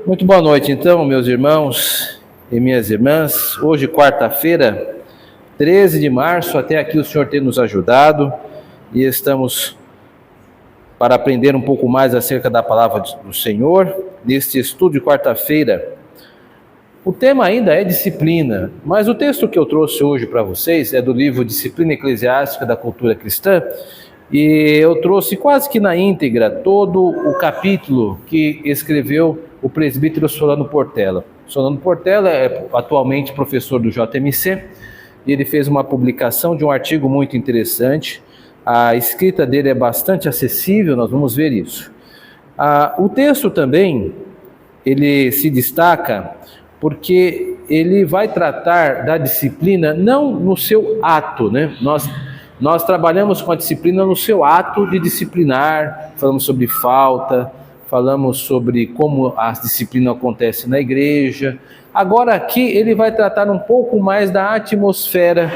Muito boa noite, então, meus irmãos e minhas irmãs. Hoje, quarta-feira, 13 de março, até aqui o Senhor tem nos ajudado e estamos para aprender um pouco mais acerca da palavra do Senhor. Neste estudo de quarta-feira, o tema ainda é disciplina, mas o texto que eu trouxe hoje para vocês é do livro Disciplina Eclesiástica da Cultura Cristã, e eu trouxe quase que na íntegra todo o capítulo que escreveu o presbítero Solano Portela. Solano Portela é atualmente professor do JMC e ele fez uma publicação de um artigo muito interessante. A escrita dele é bastante acessível, nós vamos ver isso. O texto também, ele se destaca porque ele vai tratar da disciplina não no seu ato, né? Nós trabalhamos com a disciplina no seu ato de disciplinar, falamos sobre falta, falamos sobre como a disciplina acontece na igreja. Agora aqui ele vai tratar um pouco mais da atmosfera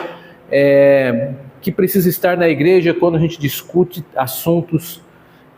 que precisa estar na igreja quando a gente discute assuntos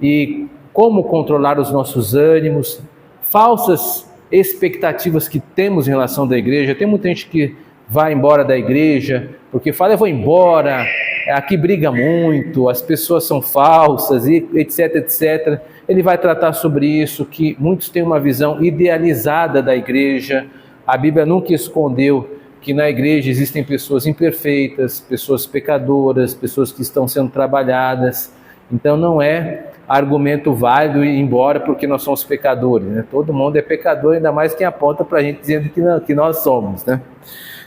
e como controlar os nossos ânimos, falsas expectativas que temos em relação da igreja. Tem muita gente que vai embora da igreja porque fala, eu vou embora, aqui briga muito, as pessoas são falsas, e etc, etc. Ele vai tratar sobre isso, que muitos têm uma visão idealizada da igreja. A Bíblia nunca escondeu que na igreja existem pessoas imperfeitas, pessoas pecadoras, pessoas que estão sendo trabalhadas. Então não é argumento válido ir embora porque nós somos pecadores, né? Todo mundo é pecador, ainda mais quem aponta para a gente dizendo que nós somos, né?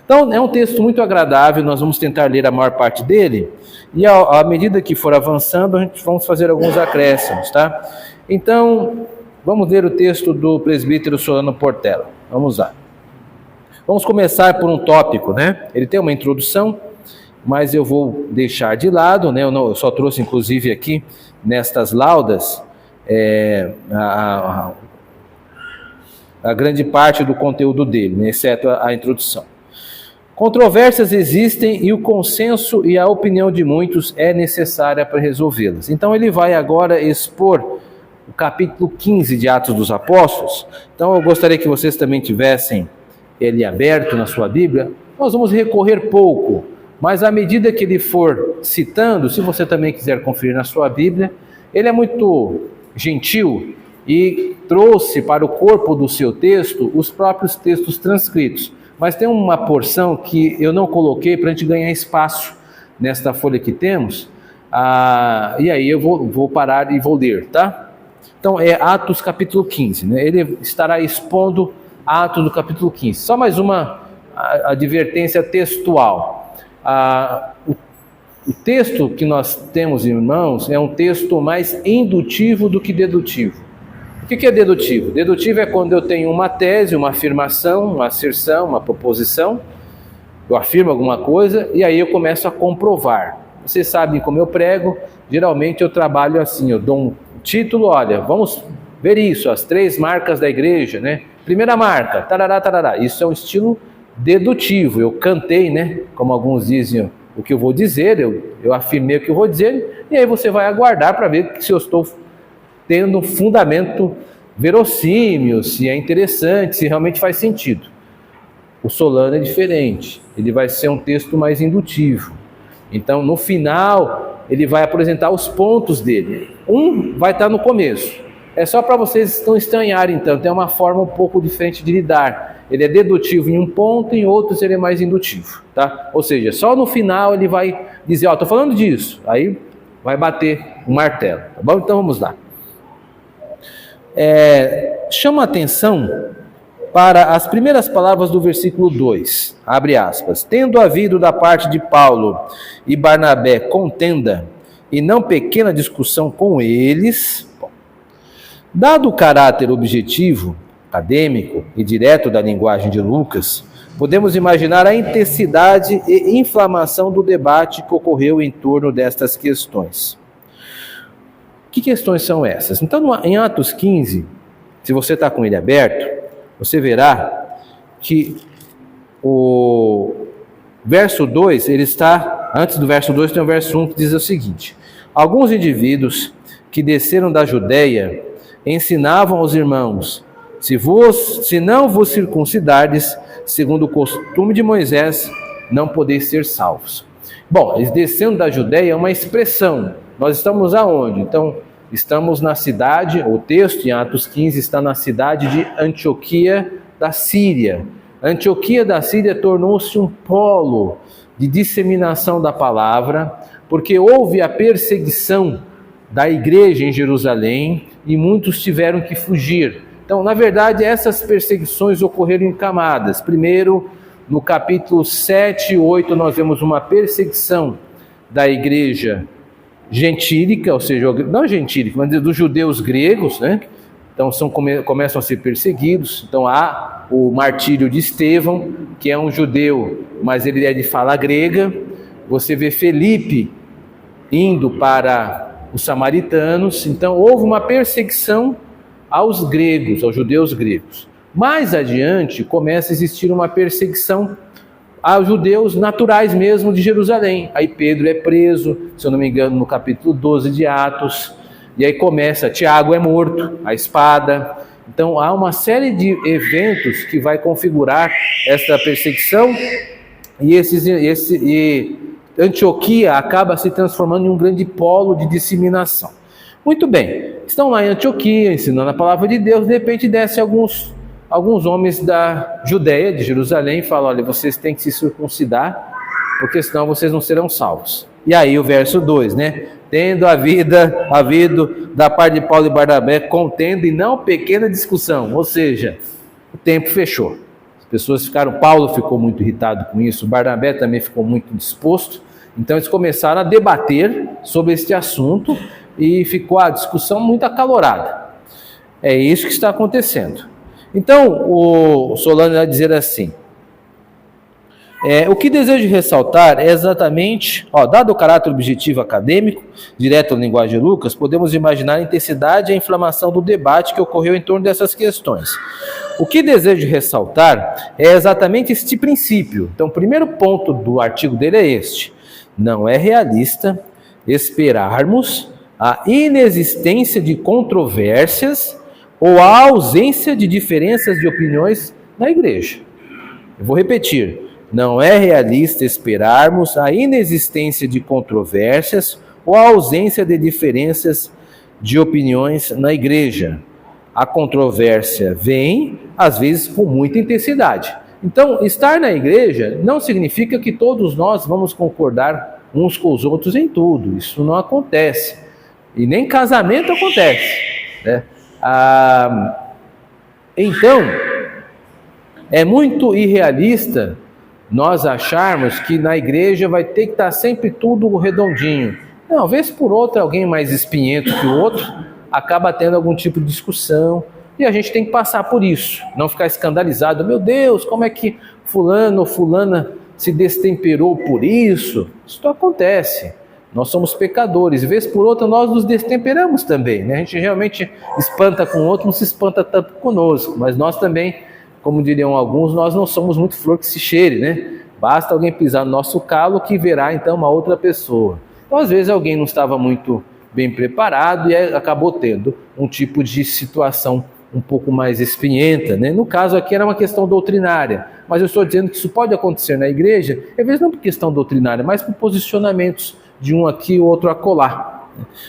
Então é um texto muito agradável, nós vamos tentar ler a maior parte dele, e à medida que for avançando, a gente vamos fazer alguns acréscimos, tá? Então, vamos ler o texto do presbítero Solano Portela. Vamos lá. Vamos começar por um tópico, né? Ele tem uma introdução, mas eu vou deixar de lado, né? Eu só trouxe, inclusive, aqui, nestas laudas, a grande parte do conteúdo dele, né? Exceto a introdução. Controvérsias existem e o consenso e a opinião de muitos é necessária para resolvê-las. Então ele vai agora expor o capítulo 15 de Atos dos Apóstolos. Então eu gostaria que vocês também tivessem ele aberto na sua Bíblia. Nós vamos recorrer pouco, mas à medida que ele for citando, se você também quiser conferir na sua Bíblia, ele é muito gentil e trouxe para o corpo do seu texto os próprios textos transcritos. Mas tem uma porção que eu não coloquei para a gente ganhar espaço nesta folha que temos, e aí eu vou parar e vou ler, tá? Então é Atos capítulo 15, né? Ele estará expondo Atos do capítulo 15. Só mais uma advertência textual. O texto que nós temos, irmãos, é um texto mais indutivo do que dedutivo. O que é dedutivo? Dedutivo é quando eu tenho uma tese, uma afirmação, uma asserção, uma proposição, eu afirmo alguma coisa e aí eu começo a comprovar. Vocês sabem como eu prego, geralmente eu trabalho assim, eu dou um título, olha, vamos ver isso, as 3 marcas da igreja, né? Primeira marca, tarará, tarará, isso é um estilo dedutivo, eu cantei, né? Como alguns dizem o que eu vou dizer, eu afirmei o que eu vou dizer, e aí você vai aguardar para ver se eu estou tendo um fundamento verossímil, se é interessante, se realmente faz sentido. O Solano é diferente, ele vai ser um texto mais indutivo. Então, no final, ele vai apresentar os pontos dele. Um vai estar no começo. É só para vocês não estranharem, então, tem uma forma um pouco diferente de lidar. Ele é dedutivo em um ponto, em outros ele é mais indutivo, tá? Ou seja, só no final ele vai dizer, ó, estou falando disso. Aí vai bater o martelo, tá bom? Então, vamos lá. Chama a atenção para as primeiras palavras do versículo 2, abre aspas, tendo havido da parte de Paulo e Barnabé contenda e não pequena discussão com eles, dado o caráter objetivo, acadêmico e direto da linguagem de Lucas, podemos imaginar a intensidade e inflamação do debate que ocorreu em torno destas questões. Que questões são essas? Então, em Atos 15, se você está com ele aberto, você verá que o verso 2, ele está, antes do verso 2 tem o verso 1 que diz o seguinte, alguns indivíduos que desceram da Judéia ensinavam aos irmãos se não vos circuncidardes, segundo o costume de Moisés, não podeis ser salvos. Bom, eles descendo da Judéia é uma expressão. Nós estamos aonde? Então, estamos na cidade, o texto em Atos 15 está na cidade de Antioquia da Síria. Antioquia da Síria tornou-se um polo de disseminação da palavra, porque houve a perseguição da igreja em Jerusalém e muitos tiveram que fugir. Então, na verdade, essas perseguições ocorreram em camadas. Primeiro, no capítulo 7 e 8, nós vemos uma perseguição da igreja gentílica, ou seja, não gentílica, mas dos judeus gregos, né? Então começam a ser perseguidos. Então há o martírio de Estevão, que é um judeu, mas ele é de fala grega. Você vê Felipe indo para os samaritanos. Então houve uma perseguição aos gregos, aos judeus gregos. Mais adiante começa a existir uma perseguição aos judeus naturais mesmo de Jerusalém. Aí Pedro é preso, se eu não me engano, no capítulo 12 de Atos. E aí começa, Tiago é morto, a espada. Então há uma série de eventos que vai configurar esta perseguição. E Antioquia acaba se transformando em um grande polo de disseminação. Muito bem, estão lá em Antioquia, ensinando a palavra de Deus. De repente desce alguns homens da Judéia, de Jerusalém, e falam: olha, vocês têm que se circuncidar, porque senão vocês não serão salvos. E aí o verso 2, né? Tendo havido da parte de Paulo e Barnabé contenda e não pequena discussão, ou seja, o tempo fechou. As pessoas Paulo ficou muito irritado com isso, Barnabé também ficou muito disposto, então eles começaram a debater sobre este assunto e ficou a discussão muito acalorada. É isso que está acontecendo. Então, o Solano vai dizer assim: o que desejo ressaltar é exatamente, dado o caráter objetivo acadêmico, direto à linguagem de Lucas, podemos imaginar a intensidade e a inflamação do debate que ocorreu em torno dessas questões. O que desejo ressaltar é exatamente este princípio. Então, o primeiro ponto do artigo dele é este: não é realista esperarmos a inexistência de controvérsias ou a ausência de diferenças de opiniões na igreja. Eu vou repetir: não é realista esperarmos a inexistência de controvérsias ou a ausência de diferenças de opiniões na igreja. A controvérsia vem, às vezes, com muita intensidade. Então, estar na igreja não significa que todos nós vamos concordar uns com os outros em tudo. Isso não acontece. E nem casamento acontece, né? Então, é muito irrealista nós acharmos que na igreja vai ter que estar sempre tudo redondinho. Não, vez por outra, alguém mais espinhento que o outro acaba tendo algum tipo de discussão, e a gente tem que passar por isso, não ficar escandalizado. Meu Deus, como é que fulano ou fulana se destemperou por isso? Isso não acontece. Nós somos pecadores, e vez por outra nós nos destemperamos também, né? A gente realmente espanta com o outro, não se espanta tanto conosco, mas nós também, como diriam alguns, nós não somos muito flor que se cheire, né? Basta alguém pisar no nosso calo que verá então uma outra pessoa. Então, às vezes alguém não estava muito bem preparado e acabou tendo um tipo de situação um pouco mais espinhenta, né? No caso aqui era uma questão doutrinária, mas eu estou dizendo que isso pode acontecer na igreja, às vezes não por questão doutrinária, mas por posicionamentos de um aqui e outro acolá.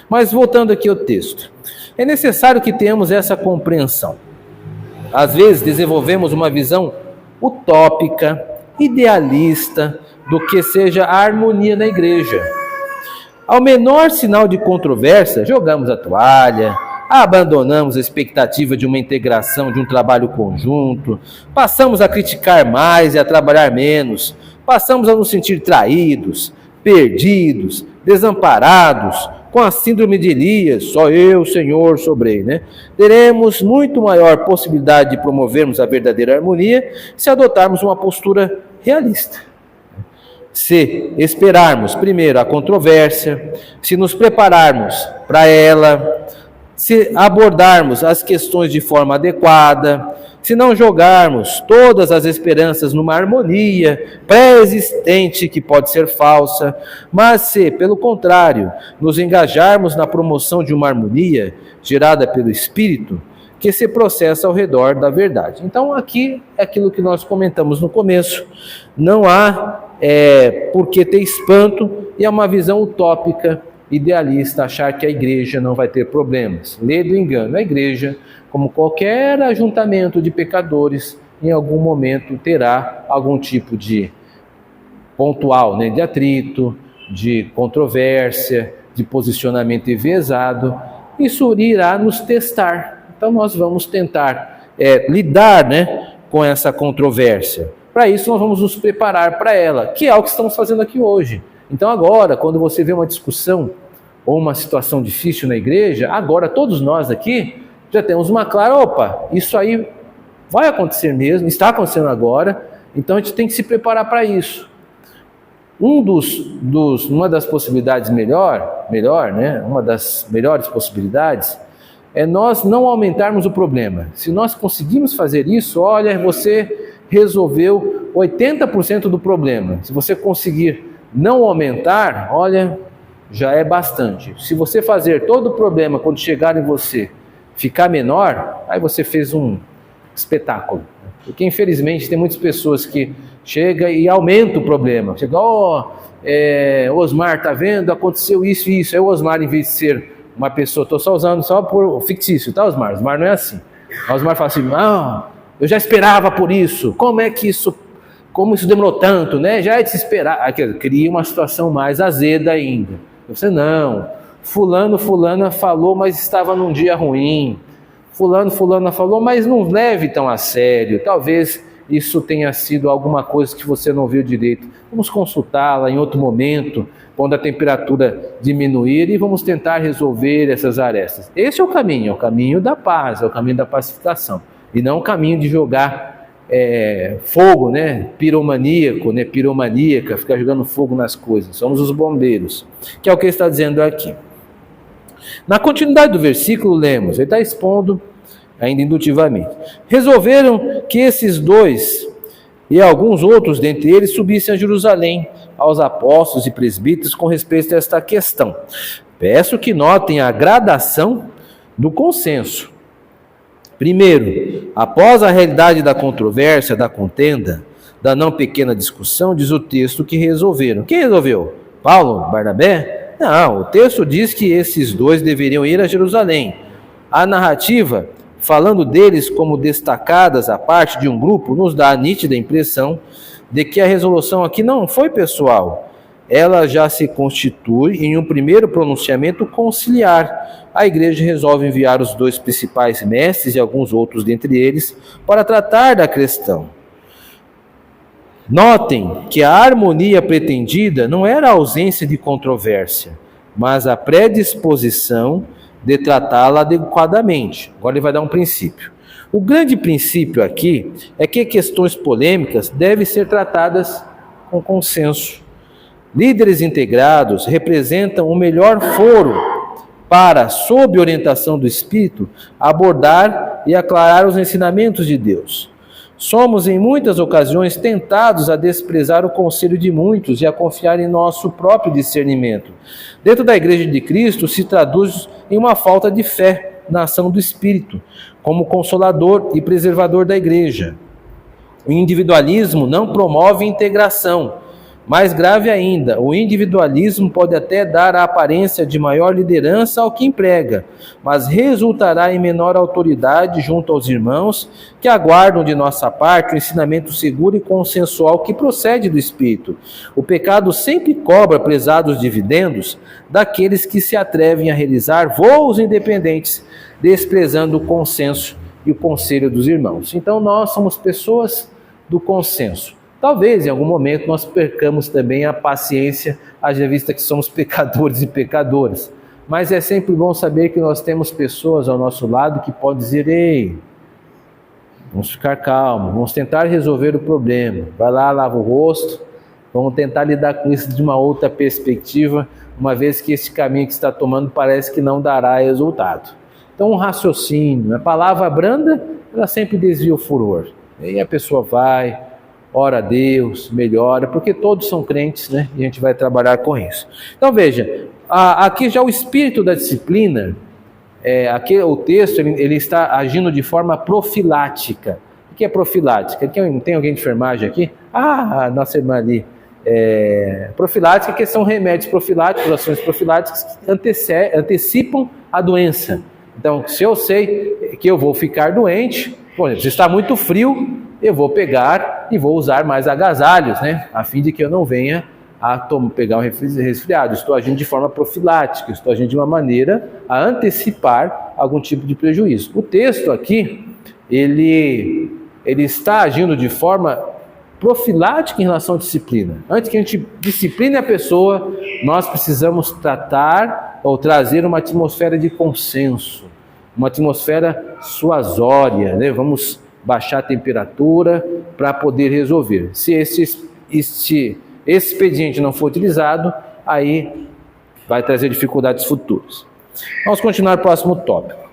Mas voltando aqui ao texto, é necessário que tenhamos essa compreensão. Às vezes desenvolvemos uma visão utópica, idealista, do que seja a harmonia na igreja. Ao menor sinal de controvérsia, jogamos a toalha, abandonamos a expectativa de uma integração, de um trabalho conjunto, passamos a criticar mais e a trabalhar menos, passamos a nos sentir traídos, perdidos, desamparados, com a síndrome de Elias, só eu, Senhor, sobrei, né? Teremos muito maior possibilidade de promovermos a verdadeira harmonia se adotarmos uma postura realista. Se esperarmos primeiro a controvérsia, se nos prepararmos para ela, se abordarmos as questões de forma adequada, se não jogarmos todas as esperanças numa harmonia pré-existente que pode ser falsa, mas se, pelo contrário, nos engajarmos na promoção de uma harmonia gerada pelo Espírito, que se processa ao redor da verdade. Então aqui é aquilo que nós comentamos no começo, não há por que ter espanto, e é uma visão utópica, idealista, achar que a igreja não vai ter problemas. Lê do engano, a igreja, como qualquer ajuntamento de pecadores, em algum momento terá algum tipo de pontual, né, de atrito, de controvérsia, de posicionamento enviesado. Isso irá nos testar. Então nós vamos tentar lidar, né, com essa controvérsia. Para isso nós vamos nos preparar para ela, que é o que estamos fazendo aqui hoje. Então agora, quando você vê uma discussão ou uma situação difícil na igreja, agora todos nós aqui já temos uma clara, opa, isso aí vai acontecer mesmo, está acontecendo agora, então a gente tem que se preparar para isso. Uma das possibilidades né, uma das melhores possibilidades é nós não aumentarmos o problema. Se nós conseguirmos fazer isso, olha, você resolveu 80% do problema. Se você conseguir não aumentar, olha, já é bastante. Se você fazer todo o problema quando chegar em você ficar menor, aí você fez um espetáculo. Porque infelizmente tem muitas pessoas que chegam e aumentam o problema. Chega, Osmar, tá vendo? Aconteceu isso e isso. Aí o Osmar, em vez de ser uma pessoa, estou só usando só por fictício, tá, Osmar? Osmar não é assim. O Osmar fala assim, eu já esperava por isso. Como isso demorou tanto, né? Já é de se esperar. Cria uma situação mais azeda ainda. Você não. Fulana falou, mas estava num dia ruim. Fulana falou, mas não leve tão a sério. Talvez isso tenha sido alguma coisa que você não viu direito. Vamos consultá-la em outro momento, quando a temperatura diminuir, e vamos tentar resolver essas arestas. Esse é o caminho da paz, é o caminho da pacificação. E não o caminho de jogar fogo, né? Piromaníaca, ficar jogando fogo nas coisas. Somos os bombeiros, que é o que ele está dizendo aqui. Na continuidade do versículo, lemos, ele está expondo ainda indutivamente. Resolveram que esses dois e alguns outros dentre eles subissem a Jerusalém aos apóstolos e presbíteros com respeito a esta questão. Peço que notem a gradação do consenso. Primeiro, após a realidade da controvérsia, da contenda, da não pequena discussão, diz o texto que resolveram. Quem resolveu? Paulo, Barnabé? Não, o texto diz que esses dois deveriam ir a Jerusalém. A narrativa, falando deles como destacadas a parte de um grupo, nos dá a nítida impressão de que a resolução aqui não foi pessoal. Ela já se constitui em um primeiro pronunciamento conciliar. A igreja resolve enviar os dois principais mestres e alguns outros dentre eles para tratar da questão. Notem que a harmonia pretendida não era a ausência de controvérsia, mas a predisposição de tratá-la adequadamente. Agora ele vai dar um princípio. O grande princípio aqui é que questões polêmicas devem ser tratadas com consenso. Líderes integrados representam o melhor foro para, sob orientação do Espírito, abordar e aclarar os ensinamentos de Deus. Somos, em muitas ocasiões, tentados a desprezar o conselho de muitos e a confiar em nosso próprio discernimento. Dentro da Igreja de Cristo, se traduz em uma falta de fé na ação do Espírito, como consolador e preservador da Igreja. O individualismo não promove integração. Mais grave ainda, o individualismo pode até dar a aparência de maior liderança ao que emprega, mas resultará em menor autoridade junto aos irmãos que aguardam de nossa parte o ensinamento seguro e consensual que procede do Espírito. O pecado sempre cobra pesados dividendos daqueles que se atrevem a realizar voos independentes, desprezando o consenso e o conselho dos irmãos. Então nós somos pessoas do consenso. Talvez em algum momento nós percamos também a paciência, haja vista que somos pecadores e pecadoras. Mas é sempre bom saber que nós temos pessoas ao nosso lado que podem dizer, ei, vamos ficar calmos, vamos tentar resolver o problema. Vai lá, lava o rosto, vamos tentar lidar com isso de uma outra perspectiva, uma vez que esse caminho que está tomando parece que não dará resultado. Então um raciocínio, a palavra branda, ela sempre desvia o furor. E aí a pessoa vai, ora a Deus, melhora, porque todos são crentes, né? E a gente vai trabalhar com isso. Então veja, aqui já o espírito da disciplina Aqui o texto ele está agindo de forma profilática. O que é profilática? Tem alguém de enfermagem aqui? Nossa irmã ali. Profilática, que são remédios profiláticos, ações profiláticas que antecipam a doença. Então, se eu sei que eu vou ficar doente, por exemplo, se está muito frio, eu vou pegar e vou usar mais agasalhos, né? A fim de que eu não venha a pegar um resfriado. Estou agindo de forma profilática, estou agindo de uma maneira a antecipar algum tipo de prejuízo. O texto aqui, ele está agindo de forma profilática em relação à disciplina. Antes que a gente discipline a pessoa, nós precisamos tratar ou trazer uma atmosfera de consenso, uma atmosfera suasória, né? Vamos baixar a temperatura para poder resolver. Se esse expediente não for utilizado, aí vai trazer dificuldades futuras. Vamos continuar o próximo tópico.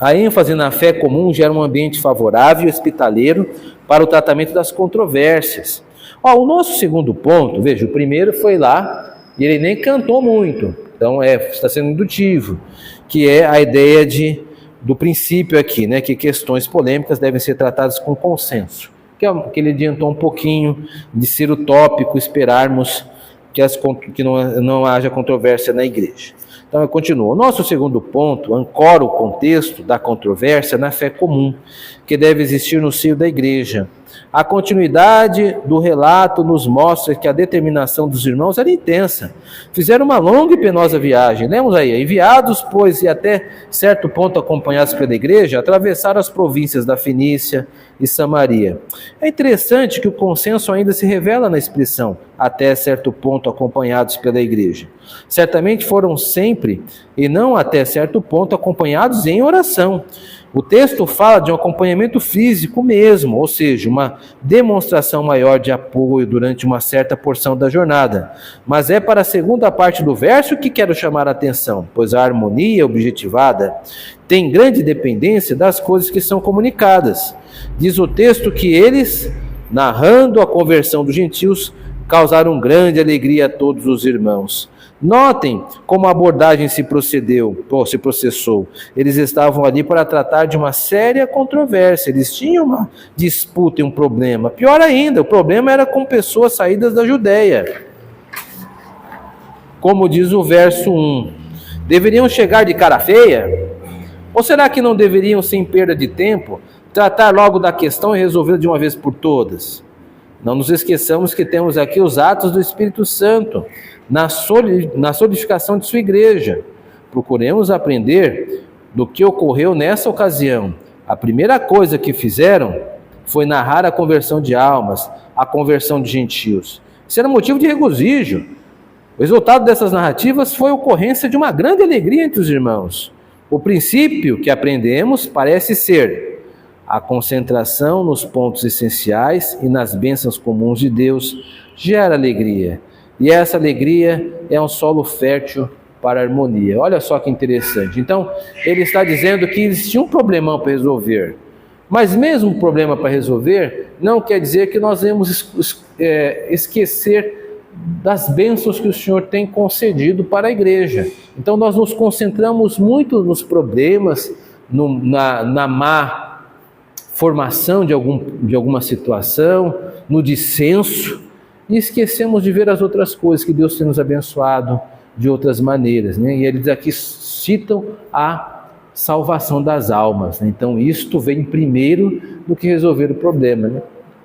A ênfase na fé comum gera um ambiente favorável e hospitaleiro para o tratamento das controvérsias. O nosso segundo ponto, veja, o primeiro foi lá e ele nem cantou muito, então está sendo indutivo, que é a ideia do princípio aqui, né, que questões polêmicas devem ser tratadas com consenso, que ele adiantou um pouquinho de ser utópico esperarmos que não haja controvérsia na igreja. Então eu continuo. O nosso segundo ponto ancora o contexto da controvérsia na fé comum, que deve existir no seio da igreja. A continuidade do relato nos mostra que a determinação dos irmãos era intensa. Fizeram uma longa e penosa viagem. Lemos aí, enviados, pois, e até certo ponto acompanhados pela igreja, atravessaram as províncias da Fenícia e Samaria. É interessante que o consenso ainda se revela na expressão, até certo ponto acompanhados pela igreja. Certamente foram sempre, e não até certo ponto, acompanhados em oração. O texto fala de um acompanhamento físico mesmo, ou seja, uma demonstração maior de apoio durante uma certa porção da jornada. Mas é para a segunda parte do verso que quero chamar a atenção, pois a harmonia objetivada tem grande dependência das coisas que são comunicadas. Diz o texto que eles, narrando a conversão dos gentios, causaram grande alegria a todos os irmãos. Notem como a abordagem se processou. Eles estavam ali para tratar de uma séria controvérsia. Eles tinham uma disputa e um problema. Pior ainda, o problema era com pessoas saídas da Judéia. Como diz o verso 1. Deveriam chegar de cara feia? Ou será que não deveriam, sem perda de tempo, tratar logo da questão e resolvê-la de uma vez por todas? Não nos esqueçamos que temos aqui os atos do Espírito Santo na solidificação de sua igreja. Procuremos aprender do que ocorreu nessa ocasião. A primeira coisa que fizeram foi narrar a conversão de almas, a conversão de gentios. Isso era motivo de regozijo. O resultado dessas narrativas foi a ocorrência de uma grande alegria entre os irmãos. O princípio que aprendemos parece ser a concentração nos pontos essenciais e nas bênçãos comuns de Deus gera alegria. E essa alegria é um solo fértil para a harmonia. Olha só que interessante. Então, ele está dizendo que existia um problemão para resolver. Mas mesmo um problema para resolver, não quer dizer que nós devemos esquecer das bênçãos que o Senhor tem concedido para a igreja. Então, nós nos concentramos muito nos problemas, na má formação de alguma situação, no dissenso, e esquecemos de ver as outras coisas que Deus tem nos abençoado de outras maneiras, né? E eles aqui citam a salvação das almas, né? Então isto vem primeiro do que resolver o problema, né?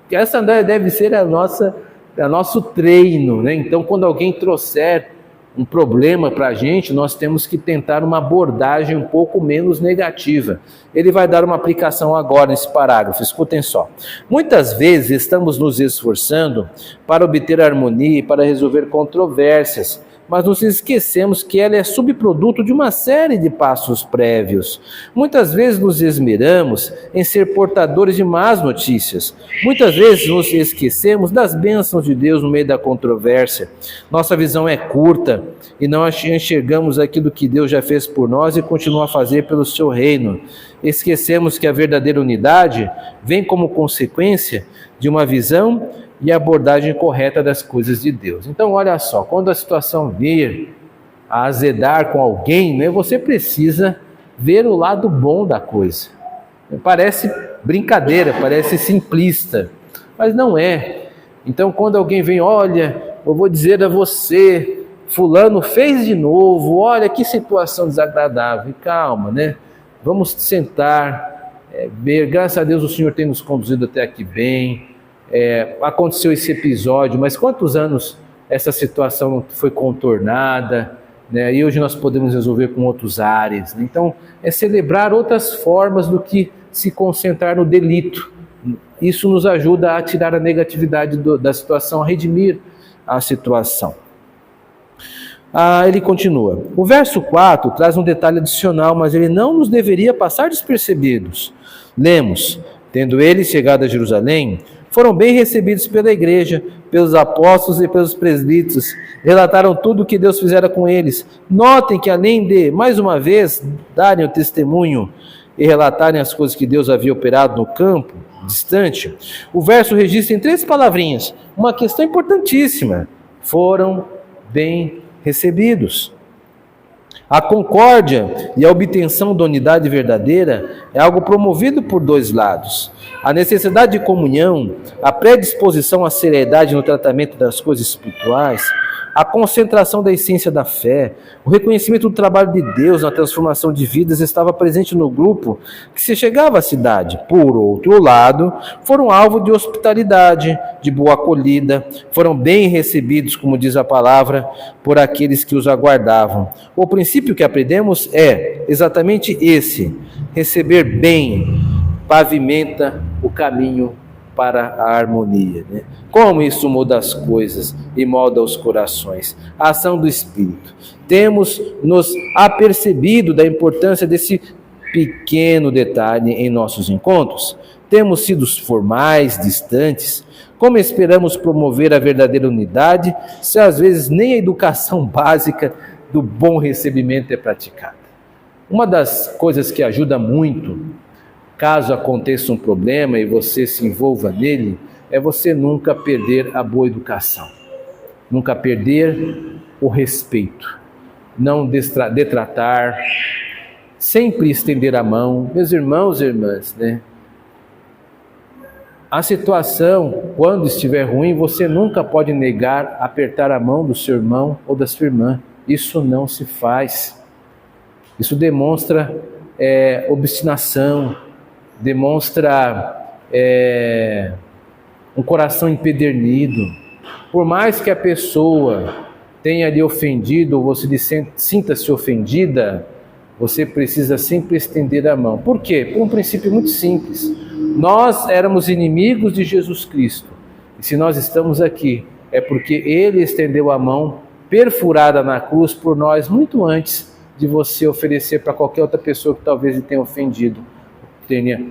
Essa deve ser nosso treino, né? Então quando alguém trouxer um problema para a gente, nós temos que tentar uma abordagem um pouco menos negativa. Ele vai dar uma aplicação agora nesse parágrafo, escutem só. Muitas vezes estamos nos esforçando para obter harmonia e para resolver controvérsias, mas nos esquecemos que ela é subproduto de uma série de passos prévios. Muitas vezes nos esmeramos em ser portadores de más notícias. Muitas vezes nos esquecemos das bênçãos de Deus no meio da controvérsia. Nossa visão é curta e não enxergamos aquilo que Deus já fez por nós e continua a fazer pelo seu reino. Esquecemos que a verdadeira unidade vem como consequência de uma visão e a abordagem correta das coisas de Deus. Então, olha só, quando a situação vir a azedar com alguém, né, você precisa ver o lado bom da coisa. Parece brincadeira, parece simplista, mas não é. Então, quando alguém vem, olha, eu vou dizer a você, fulano fez de novo, olha que situação desagradável. E calma, né? Vamos sentar, ver, graças a Deus o Senhor tem nos conduzido até aqui bem. Aconteceu esse episódio, mas quantos anos essa situação foi contornada, né? E hoje nós podemos resolver com outros áreas, né? Então, é celebrar outras formas do que se concentrar no delito. Isso nos ajuda a tirar a negatividade da situação, a redimir a situação. Ele continua. O verso 4 traz um detalhe adicional, mas ele não nos deveria passar despercebidos. Lemos: tendo eles chegado a Jerusalém, foram bem recebidos pela igreja, pelos apóstolos e pelos presbíteros. Relataram tudo o que Deus fizera com eles. Notem que além de, mais uma vez, darem o testemunho e relatarem as coisas que Deus havia operado no campo distante, o verso registra em 3 palavrinhas uma questão importantíssima: foram bem recebidos. A concórdia e a obtenção da unidade verdadeira é algo promovido por 2 lados. A necessidade de comunhão, a predisposição à seriedade no tratamento das coisas espirituais, a concentração da essência da fé, o reconhecimento do trabalho de Deus na transformação de vidas estava presente no grupo que se chegava à cidade. Por outro lado, foram alvo de hospitalidade, de boa acolhida, foram bem recebidos, como diz a palavra, por aqueles que os aguardavam. O princípio que aprendemos é exatamente esse: receber bem pavimenta o caminho para a harmonia, né? Como isso muda as coisas e molda os corações? A ação do Espírito. Temos nos apercebido da importância desse pequeno detalhe em nossos encontros? Temos sido formais, distantes? Como esperamos promover a verdadeira unidade se às vezes nem a educação básica do bom recebimento é praticada? Uma das coisas que ajuda muito, caso aconteça um problema e você se envolva nele, é você nunca perder a boa educação, nunca perder o respeito, não detratar, sempre estender a mão. Meus irmãos e irmãs, né? A situação, quando estiver ruim, você nunca pode negar apertar a mão do seu irmão ou da sua irmã. Isso não se faz. Isso demonstra obstinação, demonstra um coração empedernido. Por mais que a pessoa tenha lhe ofendido ou você sinta-se ofendida, você precisa sempre estender a mão. Por quê? Por um princípio muito simples. Nós éramos inimigos de Jesus Cristo. E se nós estamos aqui, é porque Ele estendeu a mão perfurada na cruz por nós muito antes de você oferecer para qualquer outra pessoa que talvez lhe tenha ofendido, tenha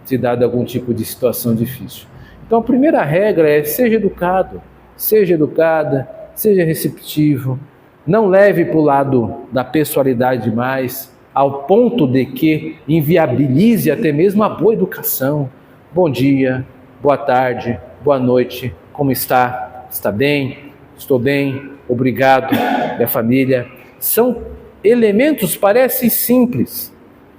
te dado algum tipo de situação difícil. Então a primeira regra é: seja educado, seja educada, seja receptivo, não leve para o lado da pessoalidade demais, ao ponto de que inviabilize até mesmo a boa educação. Bom dia, boa tarde, boa noite, como está? Está bem? Estou bem, obrigado. E a família são elementos, parecem simples,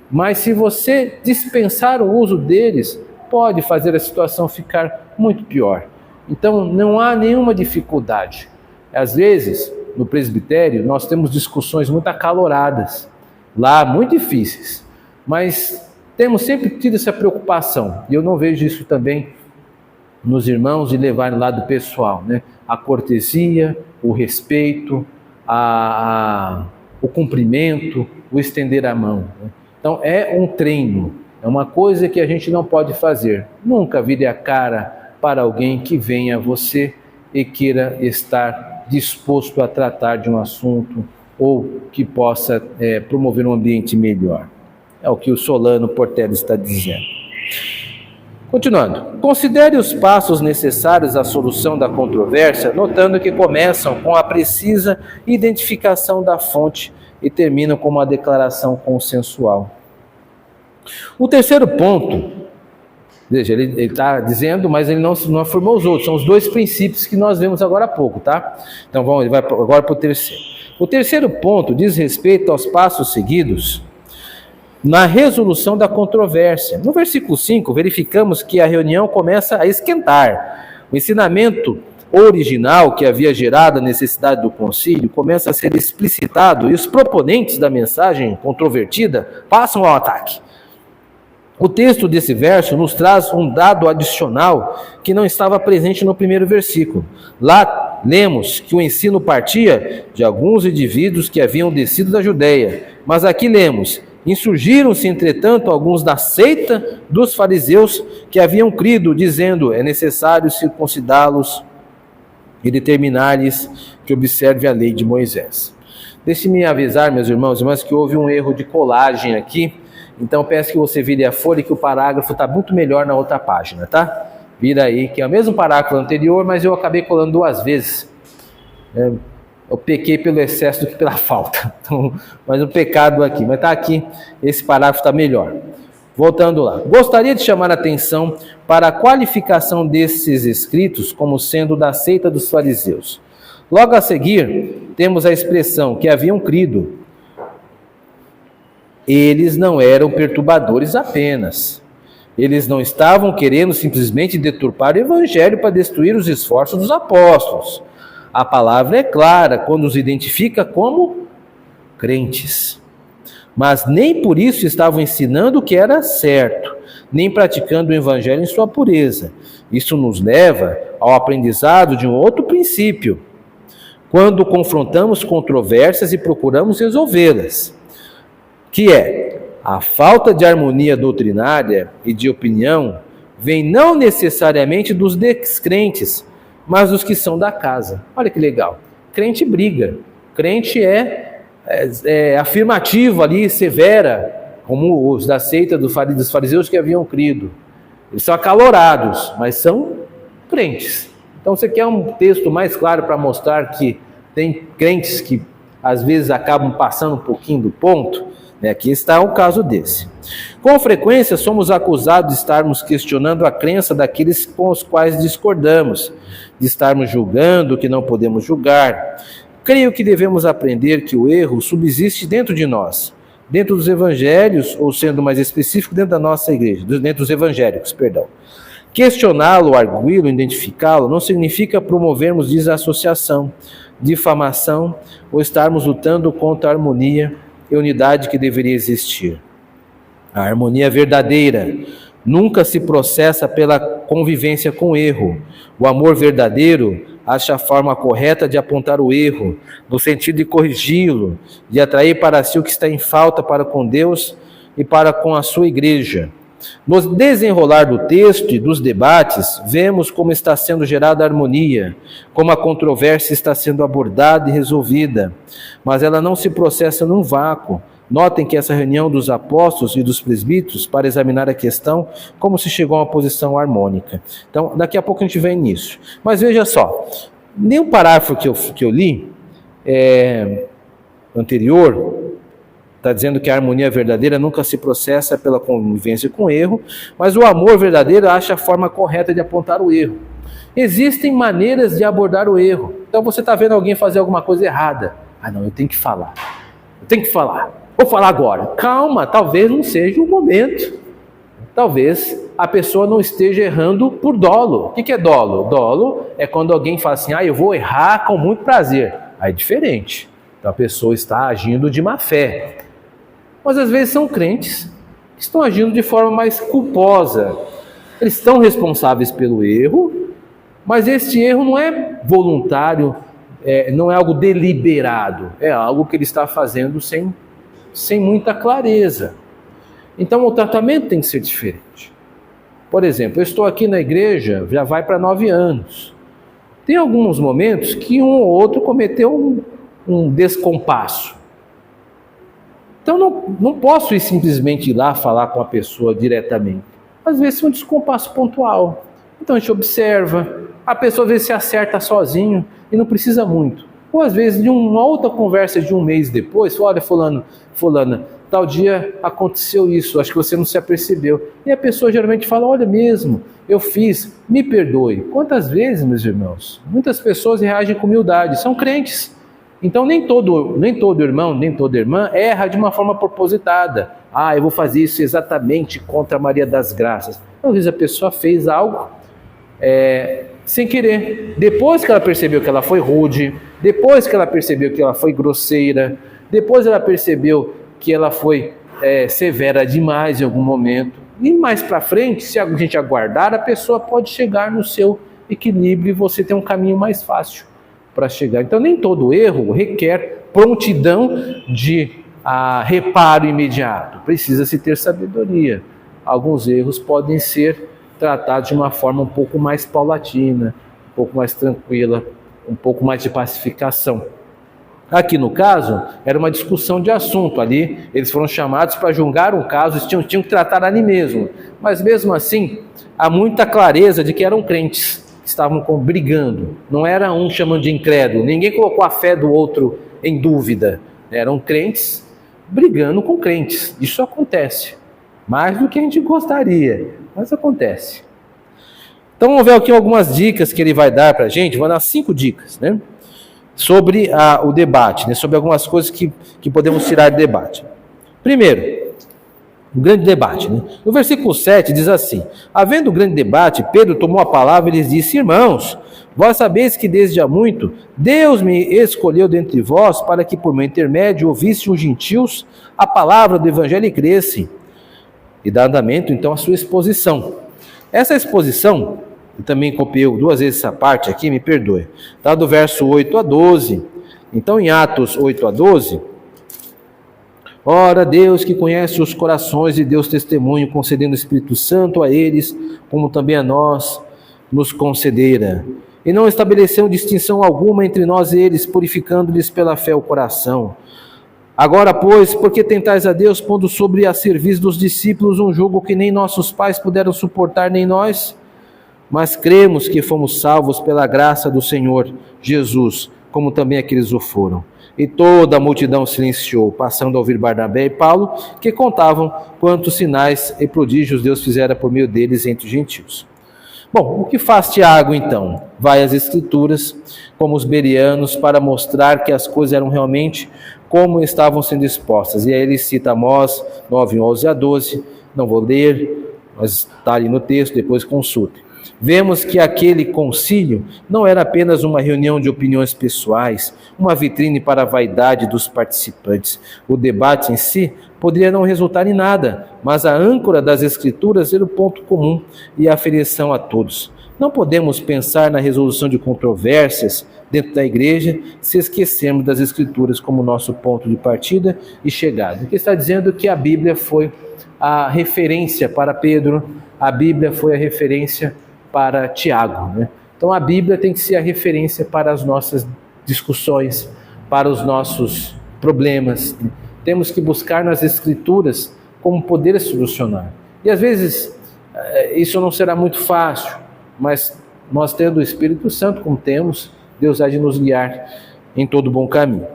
mas se você dispensar o uso deles, pode fazer a situação ficar muito pior. Então não há nenhuma dificuldade. Às vezes, no presbitério, nós temos discussões muito acaloradas, lá muito difíceis, mas temos sempre tido essa preocupação, e eu não vejo isso também nos irmãos de levar no lado pessoal, né? A cortesia, o respeito, o cumprimento, o estender a mão, né? Então é um treino, é uma coisa que a gente não pode fazer. Nunca vire a cara para alguém que venha a você e queira estar disposto a tratar de um assunto ou que possa promover um ambiente melhor. É o que o Solano Portela está dizendo. Continuando. Considere os passos necessários à solução da controvérsia, notando que começam com a precisa identificação da fonte e terminam com uma declaração consensual. O terceiro ponto, Veja, ele está dizendo, mas ele não afirmou os outros. São os dois princípios que nós vemos agora há pouco, tá? Então ele vai agora para o terceiro. O terceiro ponto diz respeito aos passos seguidos na resolução da controvérsia. No versículo 5, verificamos que a reunião começa a esquentar. O ensinamento original que havia gerado a necessidade do concílio começa a ser explicitado e os proponentes da mensagem controvertida passam ao ataque. O texto desse verso nos traz um dado adicional que não estava presente no primeiro versículo. Lá lemos que o ensino partia de alguns indivíduos que haviam descido da Judeia, mas aqui lemos: insurgiram-se, entretanto, alguns da seita dos fariseus que haviam crido, dizendo: é necessário circuncidá-los e determinar-lhes que observe a lei de Moisés. Deixe-me avisar, meus irmãos e irmãs, que houve um erro de colagem aqui. Então peço que você vire a folha e que o parágrafo está muito melhor na outra página, tá? Vira aí, que é o mesmo parágrafo anterior, mas eu acabei colando 2 vezes. Eu pequei pelo excesso do que pela falta. Então, mas um pecado aqui. Mas está aqui, esse parágrafo está melhor. Voltando lá. Gostaria de chamar a atenção para a qualificação desses escritos como sendo da seita dos fariseus. Logo a seguir, temos a expressão que haviam crido. Eles não eram perturbadores apenas. Eles não estavam querendo simplesmente deturpar o evangelho para destruir os esforços dos apóstolos. A palavra é clara quando os identifica como crentes. Mas nem por isso estavam ensinando o que era certo, nem praticando o evangelho em sua pureza. Isso nos leva ao aprendizado de um outro princípio. Quando confrontamos controvérsias e procuramos resolvê-las, que é a falta de harmonia doutrinária e de opinião vem não necessariamente dos descrentes, mas dos que são da casa. Olha que legal. Crente briga. Crente é afirmativo ali, severa, como os da seita dos fariseus que haviam crido. Eles são acalorados, mas são crentes. Então você quer um texto mais claro para mostrar que tem crentes que às vezes acabam passando um pouquinho do ponto? Aqui está o caso desse. Com frequência somos acusados de estarmos questionando a crença daqueles com os quais discordamos, de estarmos julgando o que não podemos julgar. Creio que devemos aprender que o erro subsiste dentro de nós, dentro dos evangelhos, ou sendo mais específico, dentro da nossa igreja, dentro dos evangélicos, perdão. Questioná-lo, arguí-lo, identificá-lo, não significa promovermos desassociação, difamação, ou estarmos lutando contra a harmonia e unidade que deveria existir. A harmonia verdadeira nunca se processa pela convivência com o erro. O amor verdadeiro acha a forma correta de apontar o erro, no sentido de corrigi-lo, de atrair para si o que está em falta para com Deus e para com a sua igreja. No desenrolar do texto e dos debates, vemos como está sendo gerada a harmonia, como a controvérsia está sendo abordada e resolvida, mas ela não se processa num vácuo. Notem que essa reunião dos apóstolos e dos presbíteros para examinar a questão, como se chegou a uma posição harmônica. Então, daqui a pouco a gente vem nisso. Mas veja só, nenhum parágrafo que eu li anterior está dizendo que a harmonia verdadeira nunca se processa pela convivência com o erro, mas o amor verdadeiro acha a forma correta de apontar o erro. Existem maneiras de abordar o erro. Então você está vendo alguém fazer alguma coisa errada. Ah não, eu tenho que falar. Vou falar agora. Calma, talvez não seja o momento. Talvez a pessoa não esteja errando por dolo. O que é dolo? Dolo é quando alguém fala assim, eu vou errar com muito prazer. Aí é diferente. Então a pessoa está agindo de má fé. Mas às vezes são crentes que estão agindo de forma mais culposa. Eles estão responsáveis pelo erro, mas este erro não é voluntário, não é algo deliberado, é algo que ele está fazendo sem muita clareza. Então o tratamento tem que ser diferente. Por exemplo, eu estou aqui na igreja, já vai para 9 anos. Tem alguns momentos que um ou outro cometeu um descompasso. Então não posso simplesmente ir lá falar com a pessoa diretamente. Às vezes é um descompasso pontual. Então a gente observa, a pessoa às vezes se acerta sozinho e não precisa muito. Ou às vezes de uma outra conversa de um mês depois, olha, fulana, tal dia aconteceu isso, acho que você não se apercebeu. E a pessoa geralmente fala, olha mesmo, eu fiz, me perdoe. Quantas vezes, meus irmãos? Muitas pessoas reagem com humildade, são crentes. Então nem todo irmão, nem toda irmã erra de uma forma propositada. Eu vou fazer isso exatamente contra a Maria das Graças. Às vezes a pessoa fez algo sem querer. Depois que ela percebeu que ela foi rude, depois que ela percebeu que ela foi grosseira, depois ela percebeu que ela foi severa demais em algum momento. E mais para frente, se a gente aguardar, a pessoa pode chegar no seu equilíbrio e você tem um caminho mais fácil para chegar. Então nem todo erro requer prontidão de reparo imediato. Precisa-se ter sabedoria. Alguns erros podem ser tratados de uma forma um pouco mais paulatina, um pouco mais tranquila, um pouco mais de pacificação. Aqui no caso, era uma discussão de assunto. Ali, eles foram chamados para julgar um caso, eles tinham que tratar ali mesmo. Mas mesmo assim, há muita clareza de que eram crentes, que estavam brigando. Não era um chamando de incrédulo, ninguém colocou a fé do outro em dúvida. Eram crentes brigando com crentes. Isso acontece. Mais do que a gente gostaria, mas acontece. Então vamos ver aqui algumas dicas que ele vai dar para a gente. Vou dar 5 dicas, né? Sobre o debate, né? Sobre algumas coisas que podemos tirar do debate. Primeiro, o grande debate, né? No versículo 7 diz assim: havendo grande debate, Pedro tomou a palavra e lhes disse: irmãos, vós sabeis que desde há muito Deus me escolheu dentre vós para que por meu intermédio ouvisse os gentios a palavra do evangelho e crescem. E dá andamento então à sua exposição. Essa exposição, eu também copiei 2 vezes essa parte aqui, me perdoe. Está do verso 8 a 12. Então em Atos 8 a 12... ora, Deus que conhece os corações e Deus testemunho, concedendo o Espírito Santo a eles, como também a nós nos concedera. E não estabeleceu distinção alguma entre nós e eles, purificando-lhes pela fé o coração. Agora, pois, por que tentais a Deus, pondo sobre a serviço dos discípulos um jugo que nem nossos pais puderam suportar, nem nós? Mas cremos que fomos salvos pela graça do Senhor Jesus, como também aqueles o foram. E toda a multidão silenciou, passando a ouvir Barnabé e Paulo, que contavam quantos sinais e prodígios Deus fizera por meio deles entre os gentios. Bom, o que faz Tiago então? Vai às Escrituras, como os bereanos, para mostrar que as coisas eram realmente como estavam sendo expostas. E aí ele cita Amós 9, 11 a 12, não vou ler, mas está ali no texto, depois consulte. Vemos que aquele concílio não era apenas uma reunião de opiniões pessoais, uma vitrine para a vaidade dos participantes. O debate em si poderia não resultar em nada, mas a âncora das Escrituras era o ponto comum e a aferição a todos. Não podemos pensar na resolução de controvérsias dentro da igreja se esquecermos das Escrituras como nosso ponto de partida e chegada. O que está dizendo que a Bíblia foi a referência para Pedro, a Bíblia foi a referência para Tiago, né? Então a Bíblia tem que ser a referência para as nossas discussões, para os nossos problemas. Temos que buscar nas Escrituras como poder solucionar. E às vezes isso não será muito fácil, mas nós tendo o Espírito Santo como temos, Deus há de nos guiar em todo bom caminho.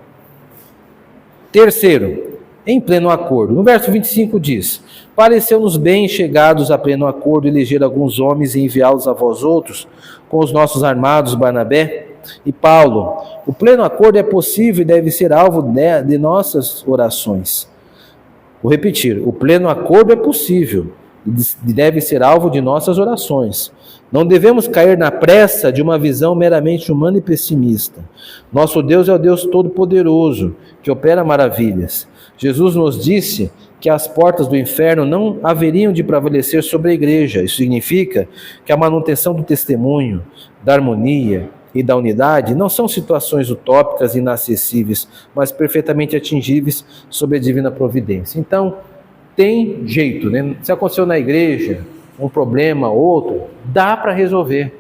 Terceiro, em pleno acordo. No verso 25 diz: pareceu-nos bem chegados a pleno acordo eleger alguns homens e enviá-los a vós outros, com os nossos armados Barnabé e Paulo. O pleno acordo é possível e deve ser alvo de nossas orações. Vou repetir, o pleno acordo é possível e deve ser alvo de nossas orações. Não devemos cair na pressa de uma visão meramente humana e pessimista. Nosso Deus é o Deus Todo-Poderoso, que opera maravilhas. Jesus nos disse que as portas do inferno não haveriam de prevalecer sobre a igreja. Isso significa que a manutenção do testemunho, da harmonia e da unidade não são situações utópicas e inacessíveis, mas perfeitamente atingíveis sob a divina providência. Então, tem jeito, né? Se aconteceu na igreja um problema, outro, dá para resolver.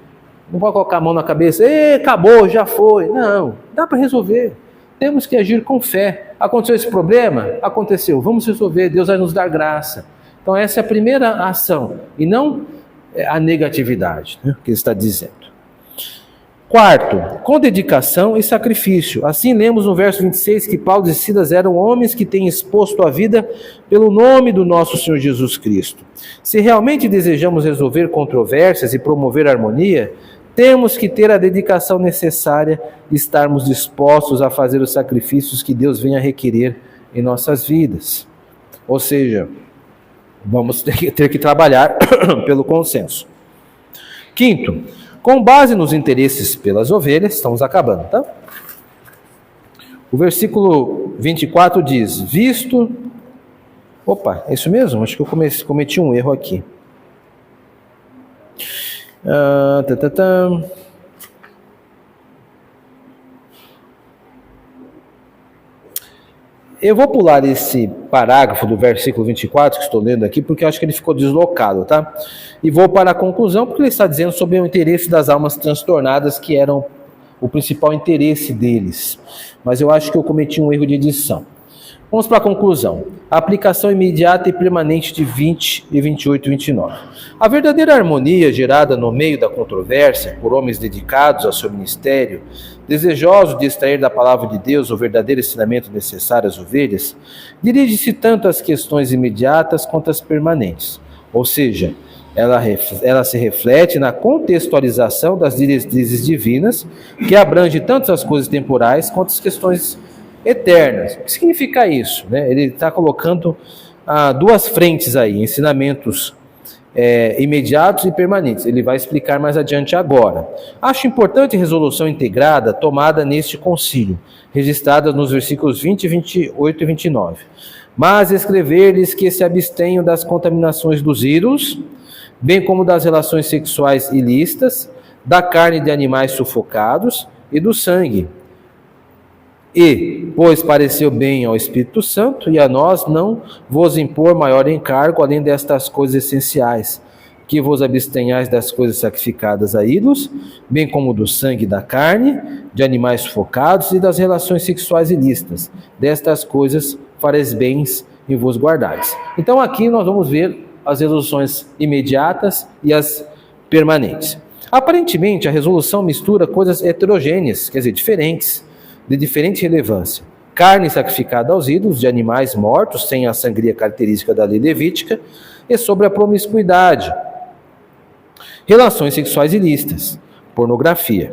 Não pode colocar a mão na cabeça, acabou, já foi. Não, dá para resolver. Temos que agir com fé. Aconteceu esse problema? Aconteceu. Vamos resolver. Deus vai nos dar graça. Então essa é a primeira ação. E não a negatividade, né, que ele está dizendo. Quarto, com dedicação e sacrifício. Assim lemos no verso 26 que Paulo e Silas eram homens que têm exposto a vida pelo nome do nosso Senhor Jesus Cristo. Se realmente desejamos resolver controvérsias e promover harmonia, temos que ter a dedicação necessária e estarmos dispostos a fazer os sacrifícios que Deus venha requerer em nossas vidas. Ou seja, vamos ter que trabalhar pelo consenso. Quinto, com base nos interesses pelas ovelhas, estamos acabando, tá? O versículo 24 diz, visto... Opa, é isso mesmo? Acho que eu cometi um erro aqui. Eu vou pular esse parágrafo do versículo 24 que estou lendo aqui, porque eu acho que ele ficou deslocado, tá? E vou para a conclusão, porque ele está dizendo sobre o interesse das almas transtornadas, que eram o principal interesse deles. Mas eu acho que eu cometi um erro de edição. Vamos para a conclusão. A aplicação imediata e permanente de 20 e 28 e 29. A verdadeira harmonia gerada no meio da controvérsia por homens dedicados ao seu ministério, desejosos de extrair da palavra de Deus o verdadeiro ensinamento necessário às ovelhas, dirige-se tanto às questões imediatas quanto às permanentes. Ou seja, ela se reflete na contextualização das diretrizes divinas, que abrange tanto as coisas temporais quanto as questões eternas. O que significa isso? Ele está colocando duas frentes aí, ensinamentos imediatos e permanentes. Ele vai explicar mais adiante agora. Acho importante a resolução integrada tomada neste concílio, registrada nos versículos 20, 28 e 29. Mas escrever-lhes que se abstenham das contaminações dos ídolos, bem como das relações sexuais ilícitas, da carne de animais sufocados e do sangue. E, pois pareceu bem ao Espírito Santo e a nós não vos impor maior encargo além destas coisas essenciais, que vos abstenhais das coisas sacrificadas a ídolos, bem como do sangue da carne, de animais sufocados e das relações sexuais ilícitas. Destas coisas fareis bens e vos guardais. Então aqui nós vamos ver as resoluções imediatas e as permanentes. Aparentemente a resolução mistura coisas heterogêneas, quer dizer, diferentes, de diferente relevância. Carne sacrificada aos ídolos de animais mortos, sem a sangria característica da lei levítica, e sobre a promiscuidade. Relações sexuais ilícitas, pornografia.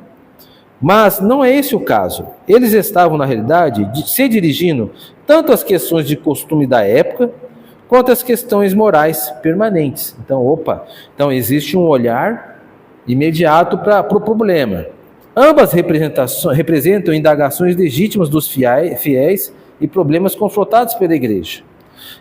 Mas não é esse o caso. Eles estavam, na realidade, se dirigindo tanto às questões de costume da época, quanto às questões morais permanentes. Então existe um olhar imediato para o problema. Ambas representam indagações legítimas dos fiéis e problemas confrontados pela igreja.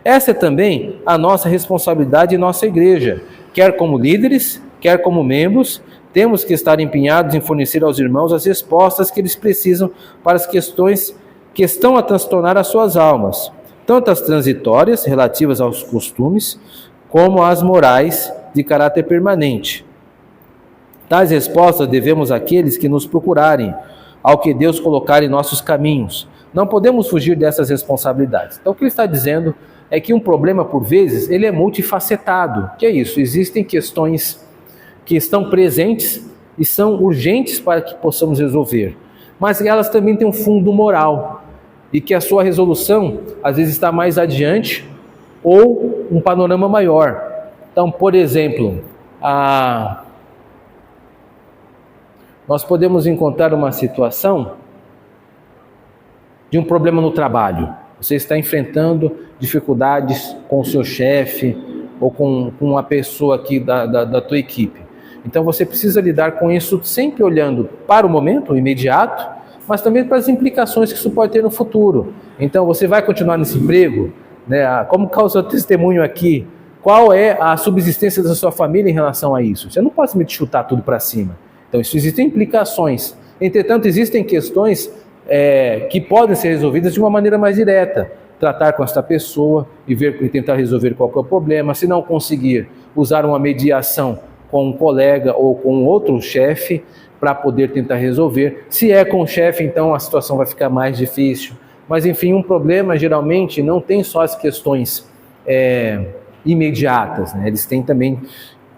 Essa é também a nossa responsabilidade em nossa igreja. Quer como líderes, quer como membros, temos que estar empenhados em fornecer aos irmãos as respostas que eles precisam para as questões que estão a transtornar as suas almas, tanto as transitórias, relativas aos costumes, como as morais, de caráter permanente. Tais respostas devemos àqueles que nos procurarem, ao que Deus colocar em nossos caminhos. Não podemos fugir dessas responsabilidades. Então o que ele está dizendo é que um problema, por vezes, ele é multifacetado. Que é isso? Existem questões que estão presentes e são urgentes para que possamos resolver. Mas elas também têm um fundo moral e que a sua resolução, às vezes, está mais adiante ou um panorama maior. Então, por exemplo, nós podemos encontrar uma situação de um problema no trabalho. Você está enfrentando dificuldades com o seu chefe ou com uma pessoa aqui da tua equipe. Então você precisa lidar com isso sempre olhando para o momento imediato, mas também para as implicações que isso pode ter no futuro. Então você vai continuar nesse emprego? Como está o seu testemunho aqui? Qual é a subsistência da sua família em relação a isso? Você não pode simplesmente chutar tudo para cima. Então, isso existem implicações. Entretanto, existem questões que podem ser resolvidas de uma maneira mais direta. Tratar com esta pessoa e tentar resolver qual é o problema. Se não conseguir, usar uma mediação com um colega ou com outro chefe para poder tentar resolver. Se é com o chefe, então a situação vai ficar mais difícil. Mas, enfim, um problema geralmente não tem só as questões imediatas, Eles têm também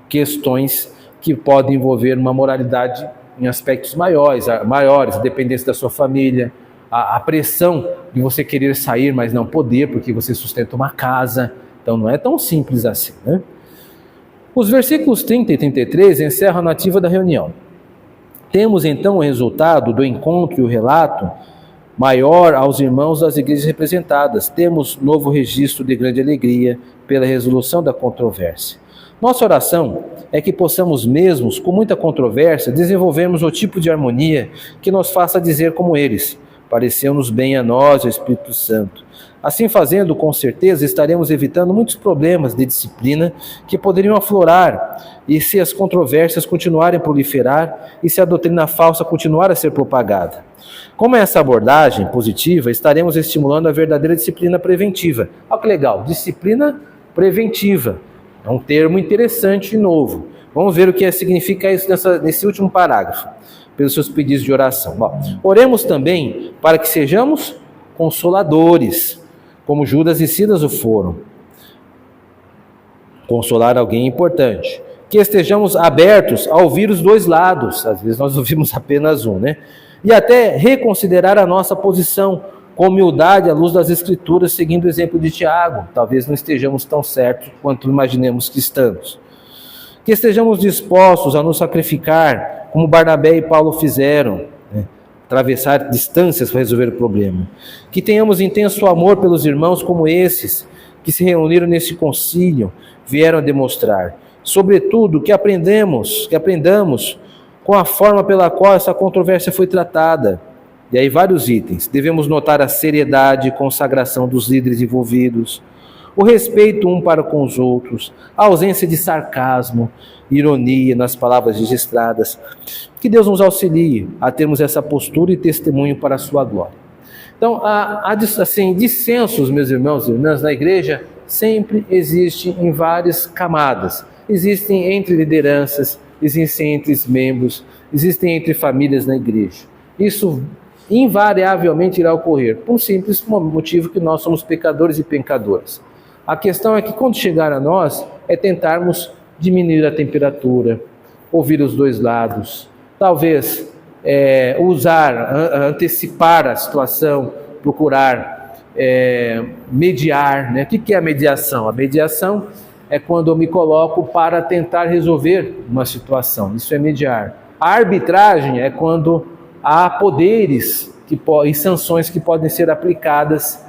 questões que podem envolver uma moralidade em aspectos maiores, a dependência da sua família, a pressão de você querer sair, mas não poder, porque você sustenta uma casa. Então não é tão simples assim, né? Os versículos 30 e 33 encerram a narrativa da reunião. Temos então o resultado do encontro e o relato maior aos irmãos das igrejas representadas. Temos novo registro de grande alegria pela resolução da controvérsia. Nossa oração é que possamos mesmos, com muita controvérsia, desenvolvermos o tipo de harmonia que nos faça dizer como eles: pareceu-nos bem a nós o Espírito Santo. Assim fazendo, com certeza, estaremos evitando muitos problemas de disciplina que poderiam aflorar, e se as controvérsias continuarem a proliferar, e se a doutrina falsa continuar a ser propagada. Com essa abordagem positiva, estaremos estimulando a verdadeira disciplina preventiva. Olha que legal, disciplina preventiva. É um termo interessante e novo. Vamos ver o que significa isso nesse último parágrafo, pelos seus pedidos de oração. Bom, oremos também para que sejamos consoladores, como Judas e Silas o foram. Consolar alguém é importante. Que estejamos abertos a ouvir os dois lados. Às vezes nós ouvimos apenas um, né? E até reconsiderar a nossa posição com humildade à luz das Escrituras, seguindo o exemplo de Tiago. Talvez não estejamos tão certos quanto imaginemos que estamos. Que estejamos dispostos a nos sacrificar, como Barnabé e Paulo fizeram, né? Atravessar distâncias para resolver o problema. Que tenhamos intenso amor pelos irmãos como esses, que se reuniram nesse concílio, vieram a demonstrar. Sobretudo, que aprendamos com a forma pela qual essa controvérsia foi tratada. E aí vários itens. Devemos notar a seriedade e consagração dos líderes envolvidos, o respeito um para com os outros, a ausência de sarcasmo, ironia nas palavras registradas. Que Deus nos auxilie a termos essa postura e testemunho para a sua glória. Então, dissensos, meus irmãos e irmãs, na igreja sempre existe em várias camadas. Existem entre lideranças, existem entre membros, existem entre famílias na igreja. Isso invariavelmente irá ocorrer, por um simples motivo que nós somos pecadores e pecadoras. A questão é que quando chegar a nós, é tentarmos diminuir a temperatura, ouvir os dois lados, talvez antecipar a situação, procurar mediar, né? O que é a mediação? A mediação é quando eu me coloco para tentar resolver uma situação, isso é mediar. A arbitragem é quando há poderes e sanções que podem ser aplicadas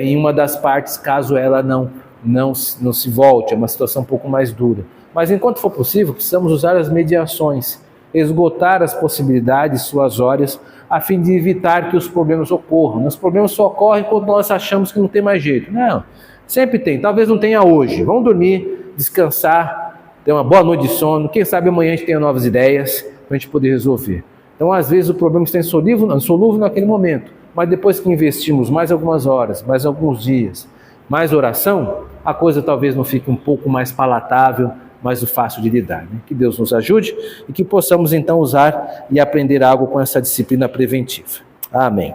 em uma das partes, caso ela não se volte, é uma situação um pouco mais dura. Mas enquanto for possível, precisamos usar as mediações, esgotar as possibilidades suasórias, a fim de evitar que os problemas ocorram. Os problemas só ocorrem quando nós achamos que não tem mais jeito. Não, sempre tem, talvez não tenha hoje. Vamos dormir, descansar, ter uma boa noite de sono, quem sabe amanhã a gente tenha novas ideias para a gente poder resolver. Então, às vezes, o problema está insolúvel naquele momento, mas depois que investimos mais algumas horas, mais alguns dias, mais oração, a coisa talvez não fique um pouco mais palatável, mais fácil de lidar. Né? Que Deus nos ajude e que possamos então usar e aprender algo com essa disciplina preventiva. Amém.